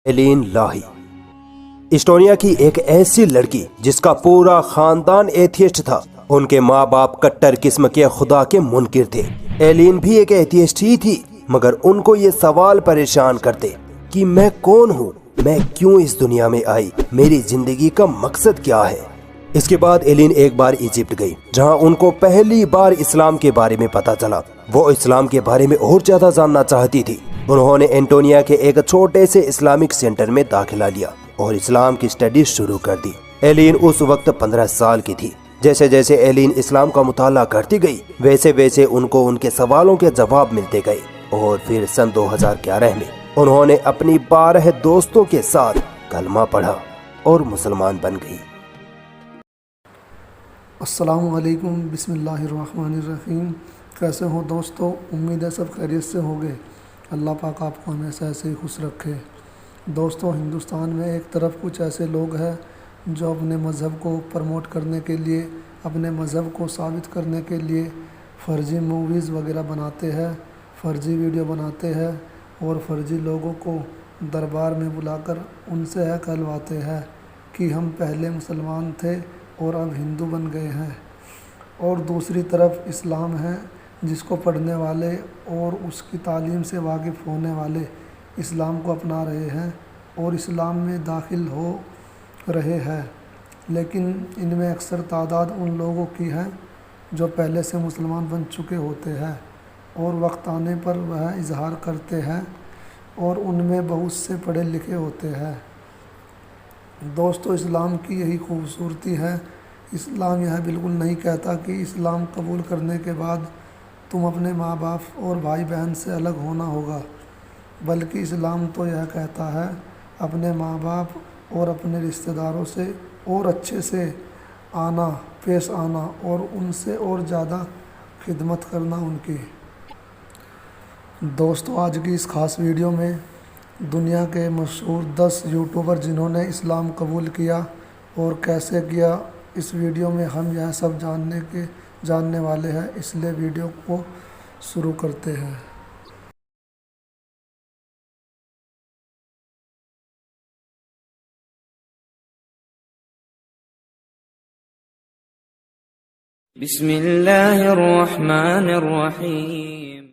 Alien لاہی Estonia کی ایک ایسی لڑکی جس کا پورا خاندان ایتھیسٹ تھا۔ ان کے ماں باپ کٹر قسم کے خدا کے منکر تھے۔ ایلین بھی ایک ایتھیسٹ ہی تھی، مگر ان کو یہ سوال پریشان کرتے کہ میں کون ہوں، میں کیوں اس دنیا میں آئی، میری زندگی کا مقصد کیا ہے۔ اس کے بعد ایلین ایک بار ایجپٹ گئی، جہاں ان کو پہلی بار اسلام کے بارے میں پتا چلا۔ وہ اسلام کے بارے میں اور زیادہ جاننا چاہتی تھی۔ انہوں نے اینٹونیا کے ایک چھوٹے سے اسلامک سینٹر میں داخلہ لیا اور اسلام کی اسٹڈی شروع کر دی۔ ایلین اس وقت 15 سال کی تھی۔ جیسے جیسے ایلین اسلام کا مطالعہ کرتی گئی، ویسے ویسے ان کو ان کے سوالوں کے جواب ملتے گئے، اور پھر سن 2011 میں انہوں نے اپنی 12 دوستوں کے ساتھ کلمہ پڑھا اور مسلمان بن گئی۔ السلام علیکم، بسم اللہ الرحمن الرحیم۔ کیسے ہو دوستو؟ امید ہے سب خیریت سے ہوگے۔ اللہ پاک آپ کو ہمیشہ ایسے ہی خوش رکھے۔ دوستو، ہندوستان میں ایک طرف کچھ ایسے لوگ ہیں جو اپنے مذہب کو پروموٹ کرنے کے لیے، اپنے مذہب کو ثابت کرنے کے لیے فرضی موویز وغیرہ بناتے ہیں، فرضی ویڈیو بناتے ہیں اور فرضی لوگوں کو دربار میں بلا کر ان سے کہلواتے ہیں کہ ہم پہلے مسلمان تھے اور اب ہندو بن گئے ہیں۔ اور دوسری طرف اسلام ہے، جس کو پڑھنے والے اور اس کی تعلیم سے واقف ہونے والے اسلام کو اپنا رہے ہیں اور اسلام میں داخل ہو رہے ہیں، لیکن ان میں اکثر تعداد ان لوگوں کی ہے جو پہلے سے مسلمان بن چکے ہوتے ہیں اور وقت آنے پر وہ اظہار کرتے ہیں، اور ان میں بہت سے پڑھے لکھے ہوتے ہیں۔ دوستو، اسلام کی یہی خوبصورتی ہے۔ اسلام یہ بالکل نہیں کہتا کہ اسلام قبول کرنے کے بعد تم اپنے ماں باپ اور بھائی بہن سے الگ ہونا ہوگا، بلکہ اسلام تو یہ کہتا ہے اپنے ماں باپ اور اپنے رشتہ داروں سے اور اچھے سے پیش آنا اور ان سے اور زیادہ خدمت کرنا ان کی۔ دوستو، آج کی اس خاص ویڈیو میں دنیا کے مشہور 10 یوٹیوبر جنہوں نے اسلام قبول کیا اور کیسے کیا، اس ویڈیو میں ہم یہ سب جاننے والے ہیں، اس لیے ویڈیو کو شروع کرتے ہیں۔ بسم اللہ الرحمن الرحیم۔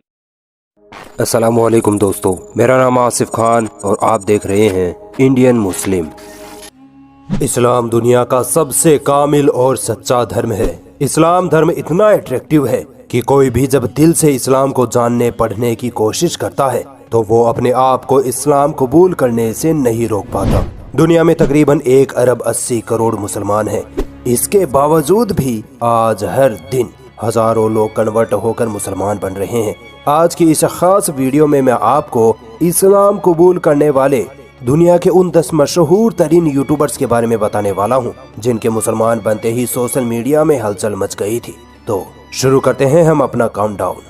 السلام علیکم دوستو، میرا نام آصف خان اور آپ دیکھ رہے ہیں انڈین مسلم۔ اسلام دنیا کا سب سے کامل اور سچا دھرم ہے۔ اسلام دھرم اتنا اٹریکٹیو ہے کہ کوئی بھی جب دل سے اسلام کو جاننے پڑھنے کی کوشش کرتا ہے تو وہ اپنے آپ کو اسلام قبول کرنے سے نہیں روک پاتا۔ دنیا میں تقریباً 1 ارب 80 کروڑ مسلمان ہیں۔ اس کے باوجود بھی آج ہر دن ہزاروں لوگ کنورٹ ہو کر مسلمان بن رہے ہیں۔ آج کی اس خاص ویڈیو میں آپ کو اسلام قبول کرنے والے دنیا کے ان 10 مشہور ترین یوٹیوبرز کے بارے میں بتانے والا ہوں جن کے مسلمان بنتے ہی سوشل میڈیا میں ہلچل مچ گئی تھی۔ تو شروع کرتے ہیں ہم اپنا کاؤنٹ ڈاؤن۔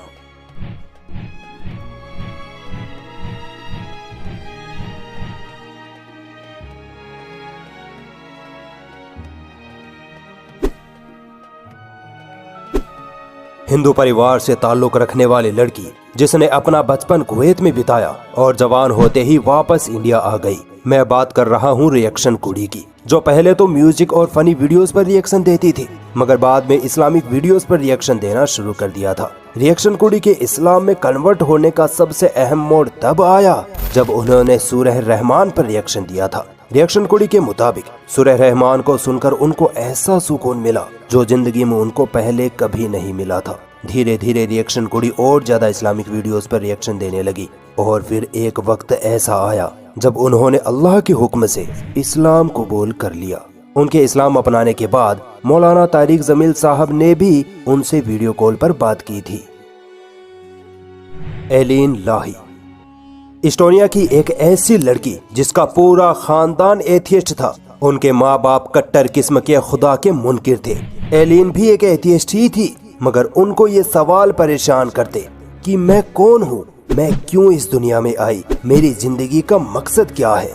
ہندو پریوار سے تعلق رکھنے والی لڑکی جس نے اپنا بچپن کویت میں بتایا اور جوان ہوتے ہی واپس انڈیا آ گئی۔ میں بات کر رہا ہوں ریئیکشن کوڑی کی، جو پہلے تو میوزک اور فنی ویڈیوز پر ریئیکشن دیتی تھی، مگر بعد میں اسلامک ویڈیوز پر ریئیکشن دینا شروع کر دیا تھا۔ ریئیکشن کوڑی کے اسلام میں کنورٹ ہونے کا سب سے اہم موڑ تب آیا جب انہوں نے سورہ رحمان پر ریئیکشن دیا تھا۔ ریئیکشن کوڑی کے مطابق سورہ رحمان کو سن کر ان کو ایسا سکون ملا جو زندگی میں ان کو پہلے کبھی نہیں ملا تھا۔ دھیرے دھیرے ریئیکشن کوڑی اور زیادہ اسلامک ویڈیوز پر ریئیکشن دینے لگی، اور پھر ایک وقت ایسا آیا جب انہوں نے اللہ کے حکم سے اسلام قبول کر لیا۔ ان کے اسلام اپنانے کے بعد مولانا طارق جمیل صاحب نے بھی ان سے ویڈیو کال پر بات کی تھی۔ ایلین لاہی اسٹونیا کی ایک ایسی لڑکی جس کا پورا خاندان ایتھیسٹ تھا۔ ان کے ماں باپ کٹر قسم کے خدا کے منکر تھے۔ ایلین بھی ایک ایتھیسٹ ہی تھی، مگر ان کو یہ سوال پریشان کرتے کہ میں کون ہوں، میں کیوں اس دنیا میں آئی، میری زندگی کا مقصد کیا ہے۔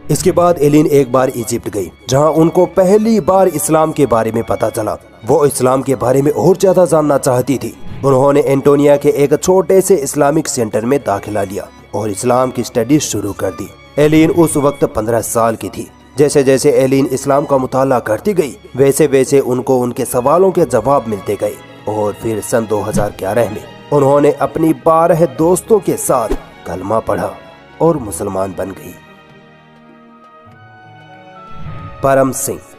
اس کے بعد ایلین ایک بار ایجپٹ گئی، جہاں ان کو پہلی بار اسلام کے بارے میں پتا چلا۔ وہ اسلام کے بارے میں اور زیادہ جاننا چاہتی تھی۔ انہوں نے اینٹونیا کے ایک چھوٹے سے اسلامک سینٹر میں داخلہ لیا اور اسلام کی اسٹڈی شروع کر دی۔ ایلین اس وقت 15 سال کی تھی۔ جیسے جیسے ایلین اسلام کا مطالعہ کرتی گئی ویسے ویسے ان کو ان کے سوالوں کے جواب ملتے گئے، اور پھر سن 2011 میں انہوں نے اپنی 12 دوستوں کے ساتھ کلمہ پڑھا اور مسلمان بن گئی۔ پرم سنگھ۔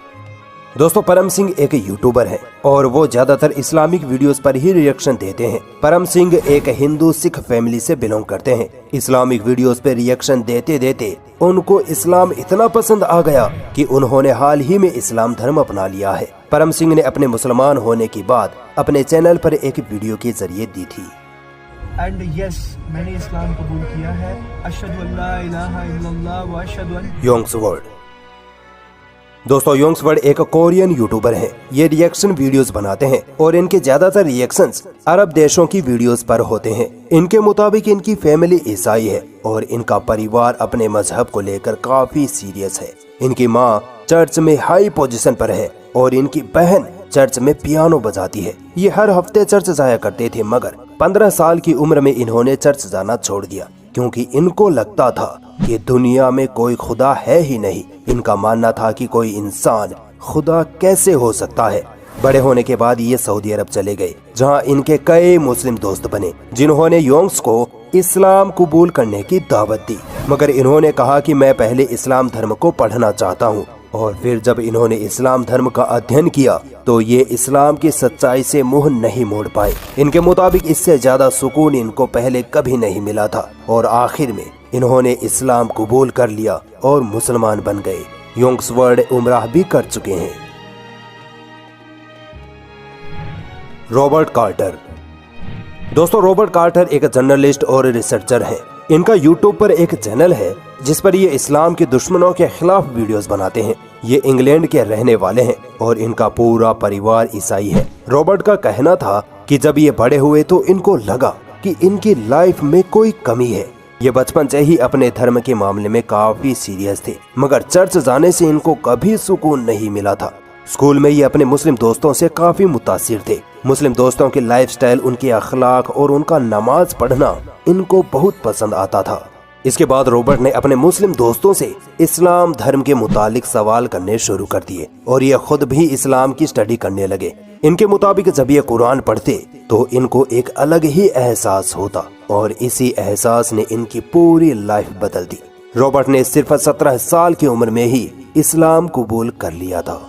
دوستو پرم سنگھ ایک یوٹیوبر ہے اور وہ زیادہ تر اسلامک ویڈیوز پر ہی ریئیکشن دیتے ہیں۔ پرم سنگھ ایک ہندو سکھ فیملی سے بلونگ کرتے ہیں۔ اسلامک ویڈیوز پہ ریئیکشن دیتے دیتے ان کو اسلام اتنا پسند آ گیا کہ انہوں نے حال ہی میں اسلام دھرم اپنا لیا ہے۔ پرم سنگھ نے اپنے مسلمان ہونے کی بات اپنے چینل پر ایک ویڈیو کے ذریعے دی تھی۔ اینڈ یس میں نے اسلام قبول کیا ہے، اشہد ان لا الہ الا اللہ و اشہد ان یونگس ورلڈ۔ دوستو یونگس ورلڈ ایک کورین یوٹیوبر ہیں۔ یہ ریئیکشن ویڈیوز بناتے ہیں اور ان کے زیادہ تر ریئیکشنز عرب دیشوں کی ویڈیوز پر ہوتے ہیں۔ ان کے مطابق ان کی فیملی عیسائی ہے اور ان کا پریوار اپنے مذہب کو لے کر کافی سیریس ہے۔ ان کی ماں چرچ میں ہائی پوزیشن پر ہے اور ان کی بہن چرچ میں پیانو بجاتی ہے۔ یہ ہر ہفتے چرچ جایا کرتے تھے، مگر 15 سال کی عمر میں انہوں نے چرچ جانا چھوڑ دیا کیونکہ ان کو لگتا تھا کہ دنیا میں کوئی خدا ہے ہی نہیں۔ ان کا ماننا تھا کہ کوئی انسان خدا کیسے ہو سکتا ہے۔ بڑے ہونے کے بعد یہ سعودی عرب چلے گئے جہاں ان کے کئی مسلم دوست بنے جنہوں نے یونگس کو اسلام قبول کرنے کی دعوت دی، مگر انہوں نے کہا کہ میں پہلے اسلام دھرم کو پڑھنا چاہتا ہوں۔ اور پھر جب انہوں نے اسلام دھرم کا ادھین کیا تو یہ اسلام کی سچائی سے منہ نہیں موڑ پائے۔ ان کے مطابق اس سے زیادہ سکون ان کو پہلے کبھی نہیں ملا تھا، اور آخر میں انہوں نے اسلام قبول کر لیا اور مسلمان بن گئے۔ یونگس ورلڈ عمرہ بھی کر چکے ہیں۔ Robert Carter. دوستو رابرٹ کارٹر ایک جرنلسٹ اور ریسرچر ہیں۔ ان کا یوٹیوب پر ایک چینل ہے جس پر یہ اسلام کے دشمنوں کے خلاف ویڈیوز بناتے ہیں۔ یہ انگلینڈ کے رہنے والے ہیں اور ان کا پورا پریوار عیسائی ہے۔ رابرٹ کا کہنا تھا کہ جب یہ بڑے ہوئے تو ان کو لگا کہ ان کی لائف میں کوئی کمی ہے۔ یہ بچپن سے ہی اپنے دھرم کے معاملے میں کافی سیریس تھے، مگر چرچ جانے سے ان کو کبھی سکون نہیں ملا تھا۔ اسکول میں یہ اپنے مسلم دوستوں سے کافی متاثر تھے۔ مسلم دوستوں کی لائف سٹائل، ان کے اخلاق اور ان کا نماز پڑھنا ان کو بہت پسند آتا تھا۔ اس کے بعد رابرٹ نے اپنے مسلم دوستوں سے اسلام دھرم کے متعلق سوال کرنے شروع کر دیے اور یہ خود بھی اسلام کی سٹڈی کرنے لگے۔ ان کے مطابق جب یہ قرآن پڑھتے تو ان کو ایک الگ ہی احساس ہوتا اور اسی احساس نے ان کی پوری لائف بدل دی۔ رابرٹ نے صرف 17 سال کی عمر میں ہی اسلام قبول کر لیا تھا۔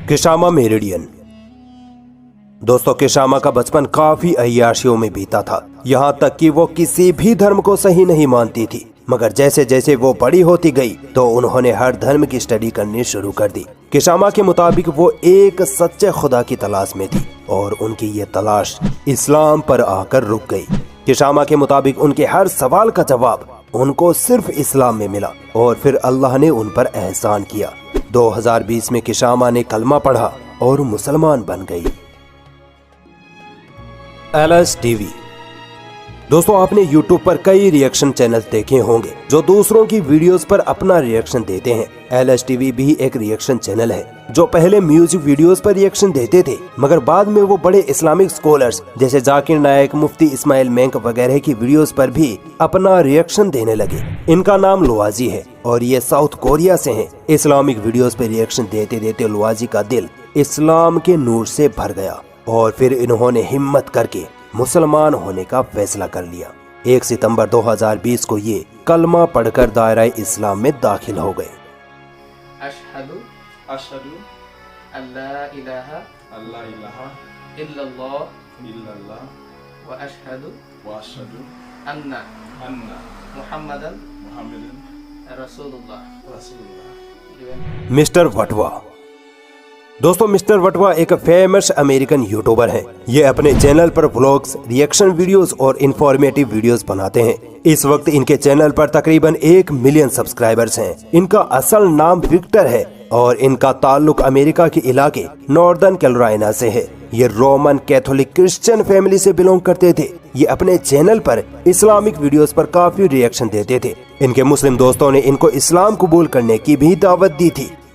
کشاما میریڈین۔ دوستو کشاما کا بچپن کافی عیاشیوں میں بیتا تھا، یہاں تک کہ وہ کسی بھی دھرم کو صحیح نہیں مانتی تھی، مگر جیسے جیسے وہ بڑی ہوتی گئی تو انہوں نے ہر دھرم کی سٹڈی کرنی شروع کر دی۔ کشاما کے مطابق وہ ایک سچے خدا کی تلاش میں تھی اور ان کی یہ تلاش اسلام پر آ کر رک گئی۔ کشاما کے مطابق ان کے ہر سوال کا جواب ان کو صرف اسلام میں ملا اور پھر اللہ نے ان پر احسان کیا۔ 2020 میں کشاما نے کلمہ پڑھا اور مسلمان بن گئی۔ Alice T V. دوستو آپ نے یوٹیوب پر کئی ریئیکشن چینل دیکھے ہوں گے جو دوسروں کی ویڈیوز پر اپنا ریئیکشن دیتے ہیں۔ ایلس ٹی وی بھی ایک ریئیکشن چینل ہے جو پہلے میوزک ویڈیوز پر ریئیکشن دیتے تھے، مگر بعد میں وہ بڑے اسلامک سکولرز جیسے ذاکر نائک، مفتی اسماعیل مینک وغیرہ کی ویڈیوز پر بھی اپنا ریئیکشن دینے لگے۔ ان کا نام لوازی ہے اور یہ ساؤتھ کوریا سے ہیں۔ اسلامک ویڈیوز پر ریئیکشن دیتے دیتے لوازی کا دل اسلام کے نور سے بھر گیا اور پھر انہوں نے ہمت کر کے مسلمان ہونے کا فیصلہ کر لیا۔ 1 ستمبر 2020 کو یہ کلمہ پڑھ کر دائرہ اسلام میں داخل ہو گئے۔ اشہد ان لا الہ الا اللہ واشہد ان محمدن رسول اللہ۔ مسٹر وٹوا۔ دوستو مسٹر وٹوا ایک فیمس امریکن یوٹیوبر ہیں۔ یہ اپنے چینل پر ولاگز، ریئیکشن ویڈیوز اور انفارمیٹیو ویڈیوز بناتے ہیں۔ اس وقت ان کے چینل پر تقریباً 1 ملین سبسکرائبرز ہیں۔ ان کا اصل نام وکٹر ہے اور ان کا تعلق امریکہ کے علاقے ناردرن کیرولینا سے ہے۔ یہ رومن کیتھولک کرسچن فیملی سے بلونگ کرتے تھے۔ یہ اپنے چینل پر اسلامک ویڈیوز پر کافی ریئیکشن دیتے تھے۔ ان کے مسلم دوستوں نے ان کو اسلام قبول کرنے کی بھی دعوت دی تھی،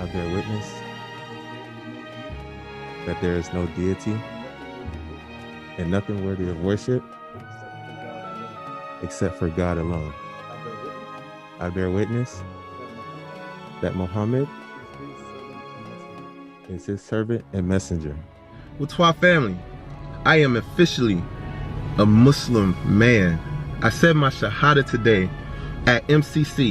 I bear witness that there is no deity and nothing worthy of worship except for God alone. I bear witness that Muhammad is his servant and messenger. Utwa family, I am officially a Muslim man. I said my Shahada today at MCC.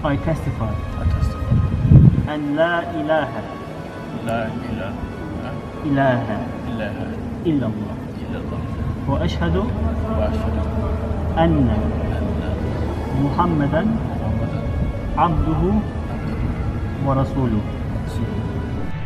I testify an la ilaha illallah wa ashhadu anna Muhammadan abduhu wa rasuluhu।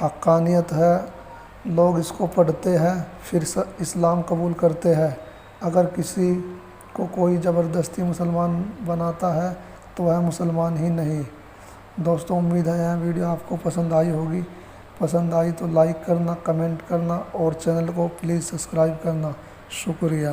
حقانیت ہے، لوگ اس کو پڑھتے ہیں پھر اسلام قبول کرتے ہیں۔ اگر کسی کو کوئی زبردستی مسلمان بناتا ہے تو وہ مسلمان ہی نہیں۔ دوستوں امید ہے یہ ویڈیو آپ کو پسند آئی ہوگی۔ پسند آئی تو لائک کرنا، کمنٹ کرنا اور چینل کو پلیز سبسکرائب کرنا۔ شکریہ۔